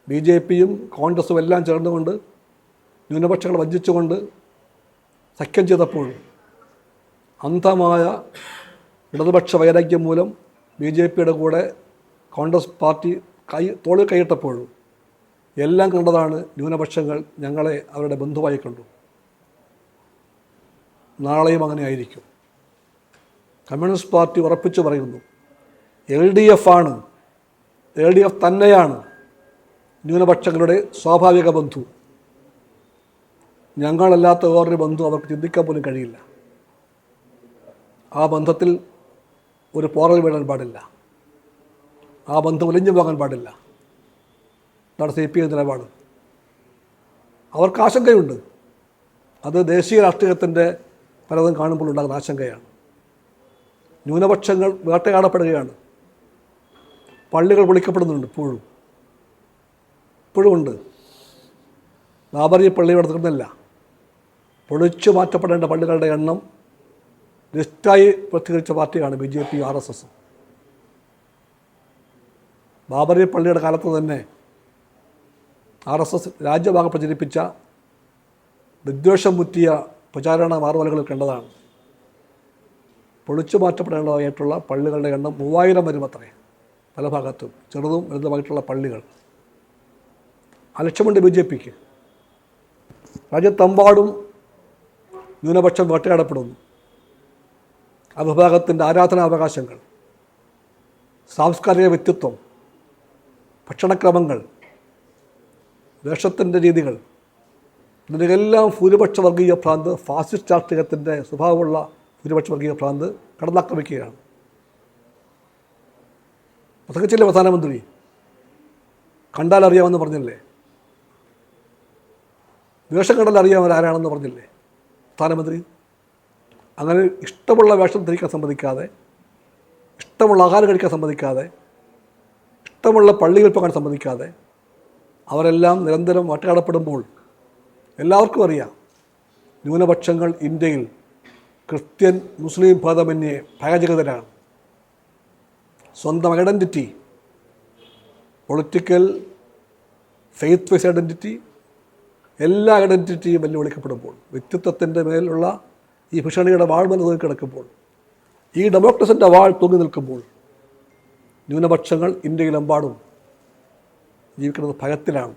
BJPയും കോൺഗ്രസും എല്ലാം ചേർന്നുകൊണ്ട് ന്യൂനപക്ഷങ്ങളെ വഞ്ചിച്ചുകൊണ്ട് സഖ്യം ചെയ്തപ്പോഴും അന്ധമായ ഇടതുപക്ഷ വൈരാഗ്യം മൂലം BJPയുടെ കൂടെ കോൺഗ്രസ് പാർട്ടി തോളിൽ കൈയിട്ടപ്പോഴും എല്ലാം കണ്ടതാണ് ന്യൂനപക്ഷങ്ങൾ ഞങ്ങളെ അവരുടെ ബന്ധുവായി കണ്ടു. നാളെയും അങ്ങനെ ആയിരിക്കും. കമ്മ്യൂണിസ്റ്റ് പാർട്ടി ഉറപ്പിച്ചു പറയുന്നു, LDF തന്നെയാണ് ന്യൂനപക്ഷങ്ങളുടെ സ്വാഭാവിക ബന്ധു. ഞങ്ങളല്ലാത്ത വേറൊരു ബന്ധു അവർക്ക് ചിന്തിക്കാൻ പോലും കഴിയില്ല. ആ ബന്ധത്തിൽ ഒരു പോറൽ വീഴാൻ പാടില്ല, ആ ബന്ധം ഒലിഞ്ഞു പോകാൻ പാടില്ല. അതാണ് CPI നിലപാട്. അവർക്ക് ആശങ്കയുണ്ട്. അത് ദേശീയ രാഷ്ട്രീയത്തിൻ്റെ പലതും കാണുമ്പോൾ ഉണ്ടാകുന്ന ആശങ്കയാണ്. ന്യൂനപക്ഷങ്ങൾ വേട്ടയാടപ്പെടുകയാണ്. പള്ളികൾ പൊളിക്കപ്പെടുന്നുണ്ട്. ഇപ്പോഴും ഉണ്ട്. ബാബറി പള്ളിയുടെ തീർന്നില്ല. പൊളിച്ചു മാറ്റപ്പെടേണ്ട പള്ളികളുടെ എണ്ണം ലിസ്റ്റായി പ്രസിദ്ധീകരിച്ച പാർട്ടിയാണ് BJP RSS. ബാബറി പള്ളിയുടെ കാലത്ത് തന്നെ RSS രാജ്യഭാഗം പ്രചരിപ്പിച്ച വിദ്വേഷം മുറ്റിയ പ്രചാരണ മാറുവലകളിൽ കണ്ടതാണ്. പൊളിച്ചു മാറ്റപ്പെടേണ്ടതായിട്ടുള്ള പള്ളികളുടെ എണ്ണം 3000 വരുമത്രേ. പല ഭാഗത്തും ചെറുതും വലുതുമായിട്ടുള്ള പള്ളികൾ. ലക്ഷ്യമുണ്ട് BJPക്ക്. രാജ്യത്തെമ്പാടും ന്യൂനപക്ഷം വേട്ടയാടപ്പെടുന്നു. ആ വിഭാഗത്തിൻ്റെ ആരാധനാവകാശങ്ങൾ, സാംസ്കാരിക വ്യക്തിത്വം, ഭക്ഷണക്രമങ്ങൾ, വേഷത്തിൻ്റെ രീതികൾ, ഇതിനെല്ലാം ഭൂരിപക്ഷ വർഗീയ ഭ്രാന്ത്, ഫാസിസ്റ്റ് രാഷ്ട്രീയത്തിൻ്റെ സ്വഭാവമുള്ള ഭൂരിപക്ഷ വർഗീയ ഭ്രാന്ത് കടന്നാക്രമിക്കുകയാണ്. പ്രസംഗിച്ചില്ലേ പ്രധാനമന്ത്രി? കണ്ടാൽ അറിയാമെന്ന് പറഞ്ഞില്ലേ? വേഷം കണ്ടാൽ അറിയാമവരാരാണെന്ന് പറഞ്ഞില്ലേ പ്രധാനമന്ത്രി? അങ്ങനെ ഇഷ്ടമുള്ള വേഷം ധരിക്കാൻ സമ്മതിക്കാതെ, ഇഷ്ടമുള്ള ആഹാരം കഴിക്കാൻ സമ്മതിക്കാതെ, ഇഷ്ടമുള്ള പള്ളികൾ പോകാൻ സമ്മതിക്കാതെ അവരെല്ലാം നിരന്തരം വേട്ടയാടപ്പെടുമ്പോൾ എല്ലാവർക്കും അറിയാം, ന്യൂനപക്ഷങ്ങൾ ഇന്ത്യയിൽ ക്രിസ്ത്യൻ മുസ്ലിം ഭേദമന്യേ ഭയചകിതരാണ്. സ്വന്തം identity, political faith base identity, എല്ലാ ഐഡൻറ്റിറ്റിയും വെല്ലുവിളിക്കപ്പെടുമ്പോൾ, വ്യക്തിത്വത്തിൻ്റെ മേലുള്ള ഈ ഭീഷണിയുടെ വാൾമേൽ തൂങ്ങി കിടക്കുമ്പോൾ, ഈ ഡെമോക്രസിൻ്റെ വാൾ തൂങ്ങി നിൽക്കുമ്പോൾ ന്യൂനപക്ഷങ്ങൾ ഇന്ത്യയിലെമ്പാടും ജീവിക്കുന്നത് ഭയത്തിലാണ്.